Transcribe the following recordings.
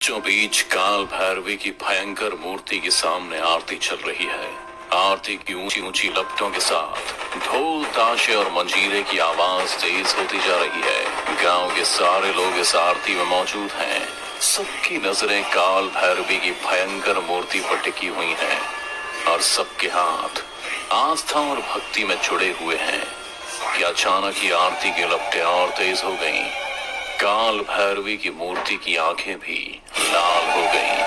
बीचों बीच काल भैरवी की भयंकर मूर्ति के सामने आरती चल रही है। आरती की ऊंची ऊंची लपटों के साथ ढोल ताशे और मंजीरे की आवाज तेज होती जा रही है। गांव के सारे लोग इस आरती में मौजूद हैं। सबकी नजरें काल भैरवी की भयंकर मूर्ति पर टिकी हुई हैं और सबके हाथ आस्था और भक्ति में जुड़े हुए हैं कि अचानक ही आरती की लपटें और तेज हो गईं। काल भैरवी की मूर्ति की आंखें भी लाल हो गईं।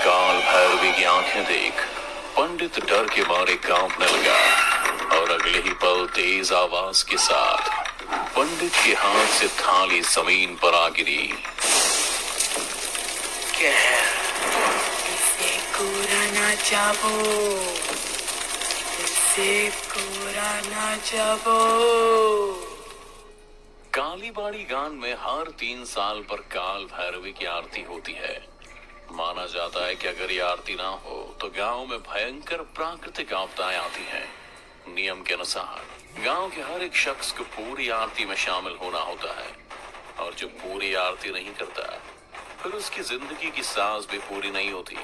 काल भैरवी की आंखें देख पंडित डर के मारे कांपने लगा और अगले ही पल तेज आवाज के साथ पंडित के हाथ से थाली जमीन पर आ गिरी। इसे कोरा ना जाबो, इसे कोरा ना जाबो। कालीबाड़ी गान में हर 3 साल पर काल भैरवी की आरती होती है। माना जाता है कि अगर ये आरती ना हो तो गांव में भयंकर प्राकृतिक आपदाएं आती हैं। नियम के अनुसार गांव के हर एक शख्स को पूरी आरती में शामिल होना होता है और जो पूरी आरती नहीं करता फिर उसकी जिंदगी की सांस भी पूरी नहीं होती।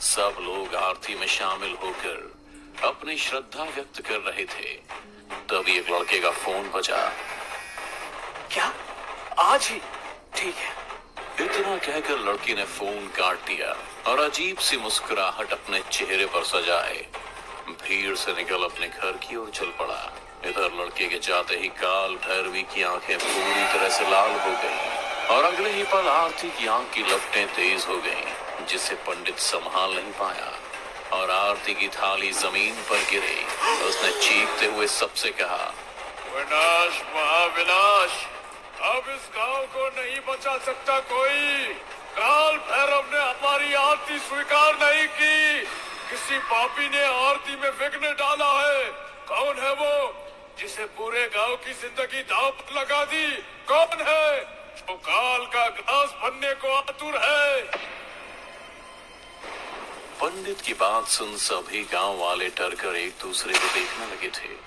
सब लोग आरती में शामिल होकर अपनी श्रद्धा व्यक्त कर रहे थे। तभी एक लड़के का फोन बजा। क्या आज ही? ठीक है। इतना कहकर लड़की ने फोन काट दिया और अजीब सी मुस्कुराहट अपने चेहरे पर सजाए भीड़ से निकल अपने घर की ओर चल पड़ा। इधर लड़के के जाते ही काल भैरवी की आंखें पूरी तरह से लाल हो गईं और अगले ही पल आरती की आंख की लपटें तेज हो गईं, जिसे पंडित संभाल नहीं पाया और आरती की थाली जमीन पर गिरी। उसने चीखते हुए सबसे कहा, विनाश महाविनाश, अब इस गांव को नहीं बचा सकता कोई। काल भैरव ने हमारी आरती स्वीकार नहीं की। किसी पापी ने आरती में विघ्न डाला है। कौन है वो जिसे पूरे गांव की जिंदगी दांव पर लगा दी? कौन है जो काल का ग्रास बनने को आतुर है? पंडित की बात सुन सभी गांव वाले डर कर एक दूसरे को देखने लगे थे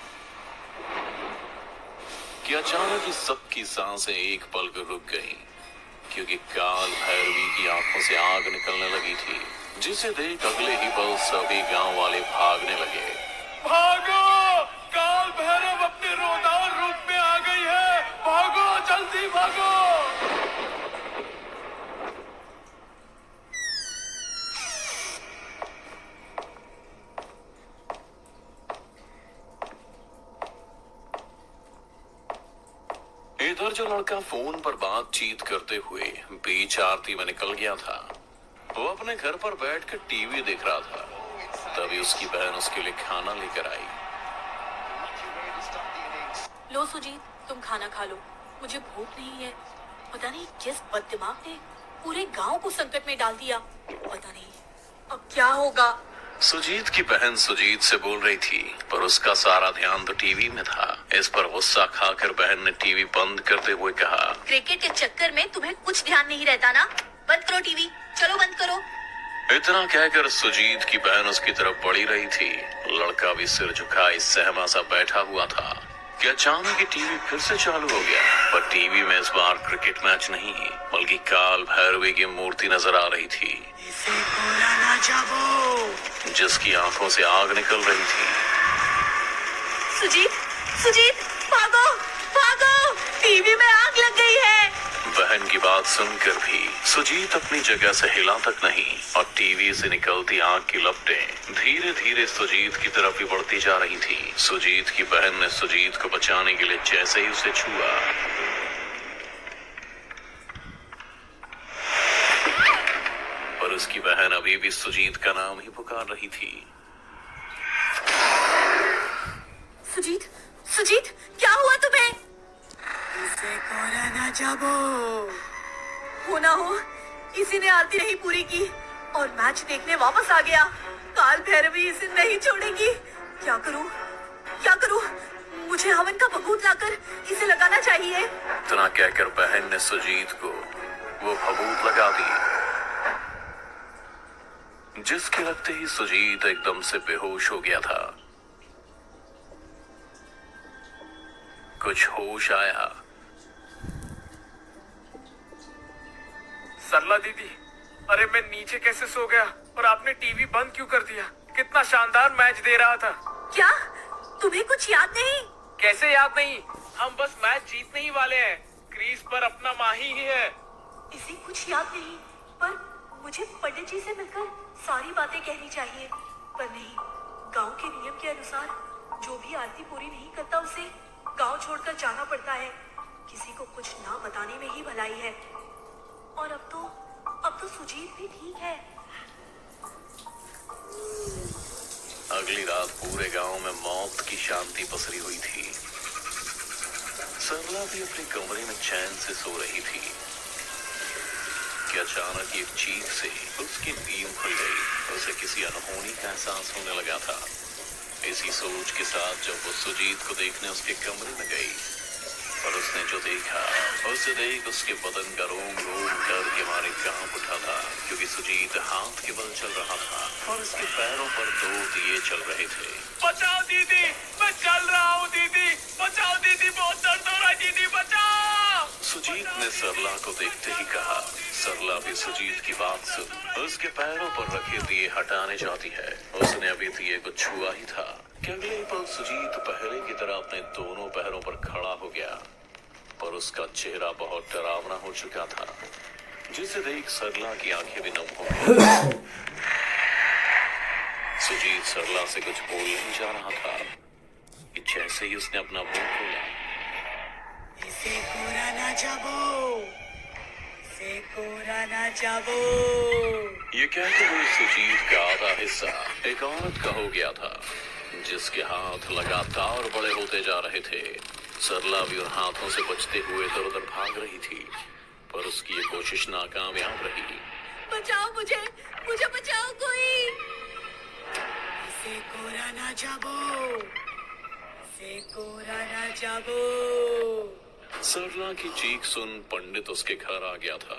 कि अचानक ही सबकी सांसें एक पल को रुक गईं, क्योंकि काल भैरवी की आंखों से आग निकलने लगी थी, जिसे देख अगले ही पल सभी गांव वाले भागने लगे। भागो! काल भैरव अपने रोदार रूप में आ गई है। भागो, जल्दी भागो! इधर जो लड़का फोन पर बातचीत करते हुए बीच आरती में निकल गया था, वो अपने घर पर बैठकर टीवी देख रहा था। तभी उसकी बहन उसके लिए खाना लेकर आई। लो सुजीत, तुम खाना खा लो, मुझे भूख नहीं है। पता नहीं किस बददिमाग ने पूरे गांव को संकट में डाल दिया। पता नहीं अब क्या होगा। सुजीत की बहन सुजीत से बोल रही थी, पर उसका सारा ध्यान तो टीवी में था। इस पर गुस्सा खाकर बहन ने टीवी बंद करते हुए कहा, क्रिकेट के चक्कर में तुम्हें कुछ ध्यान नहीं रहता ना? बंद करो टीवी, चलो बंद करो। इतना कहकर सुजीत की बहन उसकी तरफ बढ़ी रही थी। लड़का भी सिर झुकाए सहमा सा बैठा हुआ था कि अचानक ही टीवी फिर से चालू हो गया। पर टीवी में इस बार क्रिकेट मैच नहीं बल्कि काल भैरवी की मूर्ति नजर आ रही थी, इसे कोरा ना जाबो, जिसकी आंखों से आग निकल रही थी। सुजीत, सुजीत, भागो, भागो, टीवी में आग लग गई है। बहन की बात सुनकर भी सुजीत अपनी जगह से हिला तक नहीं और टीवी से निकलती आग की लपटें धीरे धीरे सुजीत की तरफ ही बढ़ती जा रही थी। सुजीत की बहन ने सुजीत को बचाने के लिए जैसे ही उसे छुआ, पर उसकी बहन अभी भी सुजीत का नाम ही पुकार रही थी। सुजीत, सुजीत, क्या हुआ तुम्हें? इसे कोरा ना जाबो। हो ना हो किसी ने आरती नहीं पूरी की और मैच देखने वापस आ गया। काल भैरवी इसे नहीं छोड़ेगी। क्या करूं, क्या करूं? मुझे हवन का भभूत लाकर इसे लगाना चाहिए। इतना कहकर बहन ने सुजीत को वो भभूत लगा दी, जिसके लगते ही सुजीत एकदम से बेहोश हो गया था। कुछ होश आया। सरला दीदी, अरे मैं नीचे कैसे सो गया और आपने टीवी बंद क्यों कर दिया? कितना शानदार मैच दे रहा था। क्या तुम्हें कुछ याद नहीं? कैसे याद नहीं? हम बस मैच जीतने ही वाले हैं। क्रीज पर अपना माही ही है। इसे कुछ याद नहीं, पर मुझे पंडित जी से मिलकर सारी बातें कहनी चाहिए। पर नहीं, गांव के नियम के अनुसार जो भी आरती पूरी नहीं करता उसे गांव छोड़कर जाना पड़ता है। किसी को कुछ ना बताने में ही भलाई है। और अब तो सुजीत भी ठीक है। अगली रात पूरे गांव में मौत की शांति पसरी हुई थी। सरला भी अपने कमरे में चैन से सो रही थी कि अचानक एक चीख से उसकी नींद खुल गई। उसे किसी अनहोनी का एहसास होने लगा था। इसी सोच के साथ जब वो सुजीत को देखने उसके कमरे में गई, और उसने जो देखा उसे देख उसके बदन का रोम रोम डर के मारे कांप उठा था, क्योंकि सुजीत हाथ के बल चल रहा था और उसके पैरों पर 2 दिए चल रहे थे। बचाओ दीदी, मैं चल रहा हूँ दीदी, बचाओ दीदी, बहुत दर्द हो रहा है दीदी, बचाओ। सुजीत ने सरला को देखते ही कहा। सरला भी सुजीत की बात सुन उसके पैरों पर रखे दिए हटाने जाती है। उसने अभी दिए को छुआ ही था कि अगले पल सुजीत पहले की तरह अपने दोनों पैरों पर खड़ा हो गया, पर उसका चेहरा बहुत डरावना हो चुका था, जिसे देख सरला की आंखें भी नम हो गई। सुजीत सरला से कुछ बोल नहीं जा रहा था कि जैसे ही उसने अपना मुंह खोला, इसे कोरा ना जाबो, इसे कोरा ना जाबो। ये कहते हुए सुजीत का आधा हिस्सा एक औरत का हो गया था, जिसके हाथ लगातार बड़े होते जा रहे थे। सरला भी उन हाथों से बचते हुए इधर उधर भाग रही थी, पर उसकी ये कोशिश नाकामयाब रही। बचाओ मुझे बचाओ कोई। इसे कोरा ना जाबो, इसे कोरा ना जाबो। सरला की चीख सुन पंडित उसके घर आ गया था।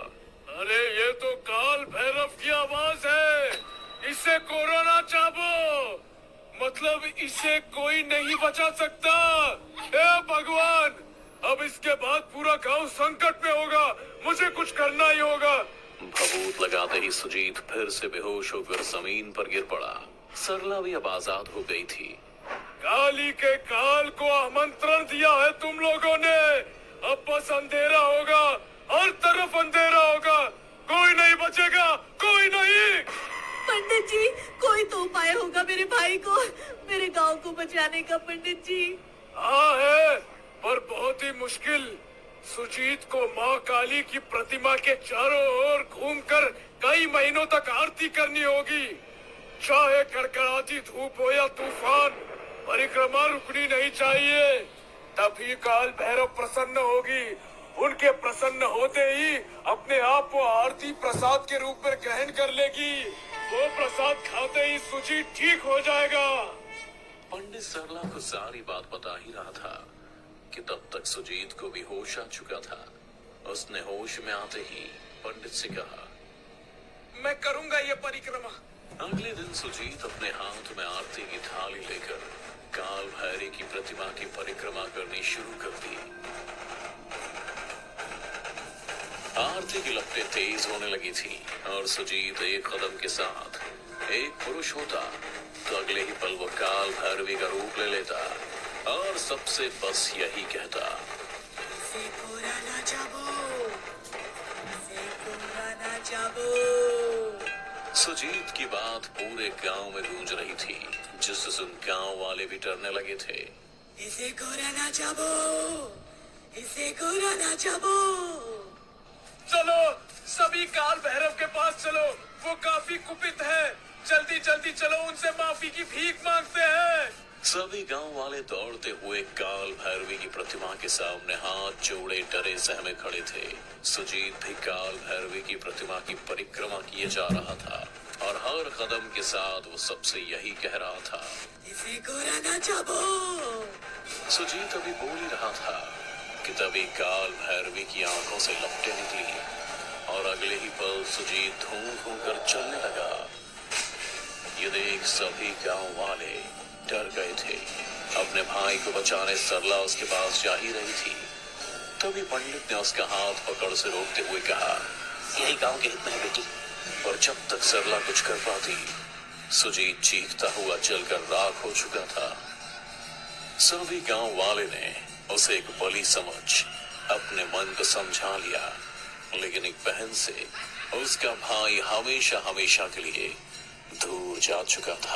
अरे ये तो काल भैरव की आवाज है। इसे कोरोना चाबो, मतलब इसे कोई नहीं बचा सकता। हे भगवान, अब इसके बाद पूरा गांव संकट में होगा। मुझे कुछ करना ही होगा। भभूत लगाते ही सुजीत फिर से बेहोश होकर जमीन पर गिर पड़ा। सरला भी अब आजाद हो गई थी। काली के काल को आमंत्रण दिया है तुम लोगों ने। अब बस अंधेरा होगा, हर तरफ अंधेरा होगा, कोई नहीं बचेगा, कोई नहीं। पंडित जी, कोई तो उपाय होगा मेरे भाई को, मेरे गांव को बचाने का। पंडित जी। हाँ है, पर बहुत ही मुश्किल। सुजीत को माँ काली की प्रतिमा के चारों ओर घूमकर कई महीनों तक आरती करनी होगी। चाहे कड़कड़ाती धूप हो या तूफान, परिक्रमा रुकनी नहीं चाहिए। तभी काल भैरव प्रसन्न होगी। उनके प्रसन्न होते ही अपने आप वो आरती प्रसाद के रूप में ग्रहण कर लेगी। वो प्रसाद खाते ही सुजीत ठीक हो जाएगा। पंडित सरला को सारी बात बता ही रहा था कि तब तक सुजीत को भी होश आ चुका था। उसने होश में आते ही पंडित से कहा, मैं करूंगा ये परिक्रमा। अगले दिन सुजीत अपने हाथ में आरती की थाली लेकर काल भैरव की प्रतिमा की परिक्रमा करनी शुरू कर दी। आरती की लपटें तेज होने लगी थी और सुजीत एक कदम के साथ एक पुरुष होता तो अगले ही पल वो काल भैरवी का रूप ले लेता और सबसे बस यही कहता, इसे कोरा ना जाबो, इसे कोरा ना जाबो। सुजीत की बात पूरे गांव में गूंज रही थी, जिससे सुन गांव वाले भी डरने लगे थे। इसे कोरा ना जाबो, इसे कोरा ना जाबो। चलो सभी काल भैरव के पास चलो, वो काफी कुपित है। जल्दी जल्दी चलो, उनसे माफी की भीख मांगते हैं। सभी गांव वाले दौड़ते हुए काल भैरवी की प्रतिमा के सामने हाथ जोड़े डरे सहमे खड़े थे। सुजीत भी काल भैरवी की प्रतिमा की परिक्रमा किए जा रहा था और हर कदम के साथ वो सबसे यही कह रहा था, इसे कोरा ना जाबो। सुजीत अभी बोल ही रहा था कि तभी काल भैरवी की आंखों से लपटें निकली और अगले ही पल सुजीत धूम धूम कर चलने लगा। ये देख सभी गांव वाले डर गए थे। अपने भाई को बचाने सरला उसके पास जा ही रही थी, तभी पंडित ने उसका हाथ पकड़ से रोकते हुए कहा, यही गांव के हित में है बेटी, जब तक सरला कुछ कर पाती, सुजीत चीखता हुआ जलकर राख हो चुका था। सभी गांव वाले ने उसे एक बलि समझ अपने मन को समझा लिया, लेकिन एक बहन से उसका भाई हमेशा हमेशा के लिए दूर जा चुका था।